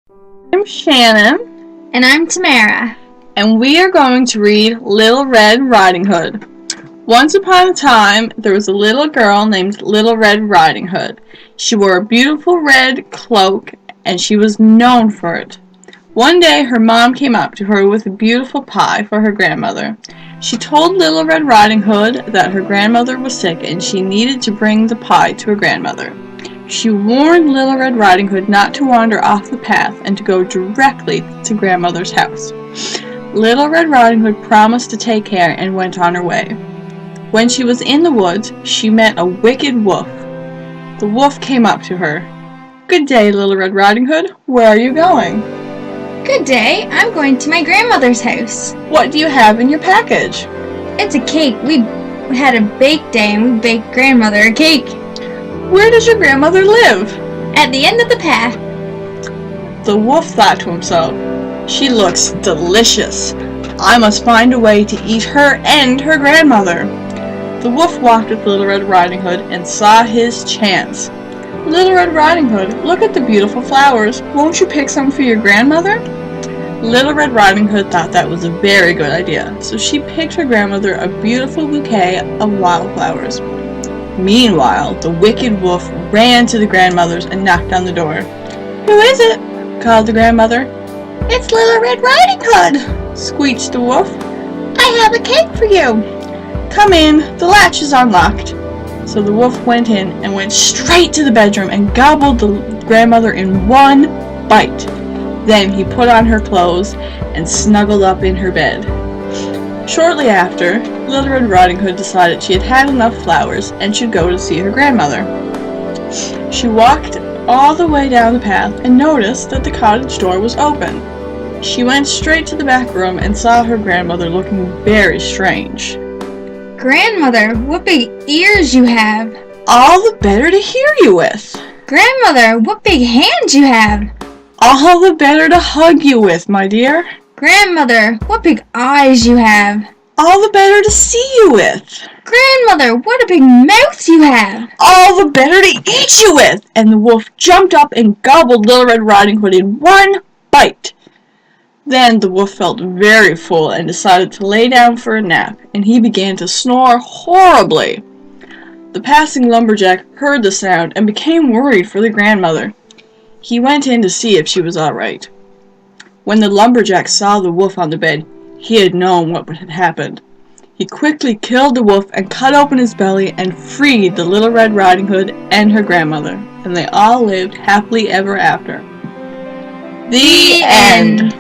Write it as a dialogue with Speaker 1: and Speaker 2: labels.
Speaker 1: I'm Shannon,
Speaker 2: And I'm Tamara.
Speaker 1: and we are going to read Little Red Riding Hood. Once upon a time, there was a little girl named Little Red Riding Hood. She wore a beautiful red cloak, and she was known for it. One day, her mom came up to her with a beautiful pie for her grandmother. She told Little Red Riding Hood that her grandmother was sick and she needed to bring the pie to her grandmother. She warned Little Red Riding Hood not to wander off the path and to go directly to grandmother's house. Little Red Riding Hood promised to take care and went on her way. When she was in the woods, she met a wicked wolf. The wolf came up to her. "Good day, Little Red Riding Hood. Where are you going?"
Speaker 2: Good day. I'm going to my grandmother's house.
Speaker 1: "What do you have in your package?"
Speaker 2: It's a cake. We had a bake day and we baked grandmother a cake.
Speaker 1: "Where does your grandmother live?"
Speaker 2: At the end of the path.
Speaker 1: The wolf thought to himself, "She looks delicious. I must find a way to eat her and her grandmother." The wolf walked with Little Red Riding Hood and saw his chance. "Little Red Riding Hood, look at the beautiful flowers. Won't you pick some for your grandmother?" Little Red Riding Hood thought that was a very good idea, so she picked her grandmother a beautiful bouquet of wildflowers. Meanwhile, the wicked wolf ran to the grandmother's and knocked on the door. "Who is it?" called the grandmother. "It's Little Red Riding Hood," squeaked the wolf. "I have a cake for you." "Come in, the latch is unlocked." So the wolf went in and went straight to the bedroom and gobbled the grandmother in one bite. Then he put on her clothes and snuggled up in her bed. Shortly after, Little Red Riding Hood decided she had had enough flowers and should go to see her grandmother. She walked all the way down the path and noticed that the cottage door was open. She went straight to the back room and saw her grandmother looking very strange.
Speaker 2: Grandmother, what big ears you have.
Speaker 1: "All the better to hear you with."
Speaker 2: Grandmother, what big hands you have.
Speaker 1: "All the better to hug you with, my dear."
Speaker 2: Grandmother, what big eyes you have.
Speaker 1: "All the better to see you with."
Speaker 2: Grandmother, what a big mouth you have.
Speaker 1: "All the better to eat you with." And the wolf jumped up and gobbled Little Red Riding Hood in one bite. Then the wolf felt very full and decided to lay down for a nap, and he began to snore horribly. The passing lumberjack heard the sound and became worried for the grandmother. He went in to see if she was all right. When the lumberjack saw the wolf on the bed, he had known what had happened. He quickly killed the wolf and cut open his belly and freed the Little Red Riding Hood and her grandmother, and they all lived happily ever after. The end.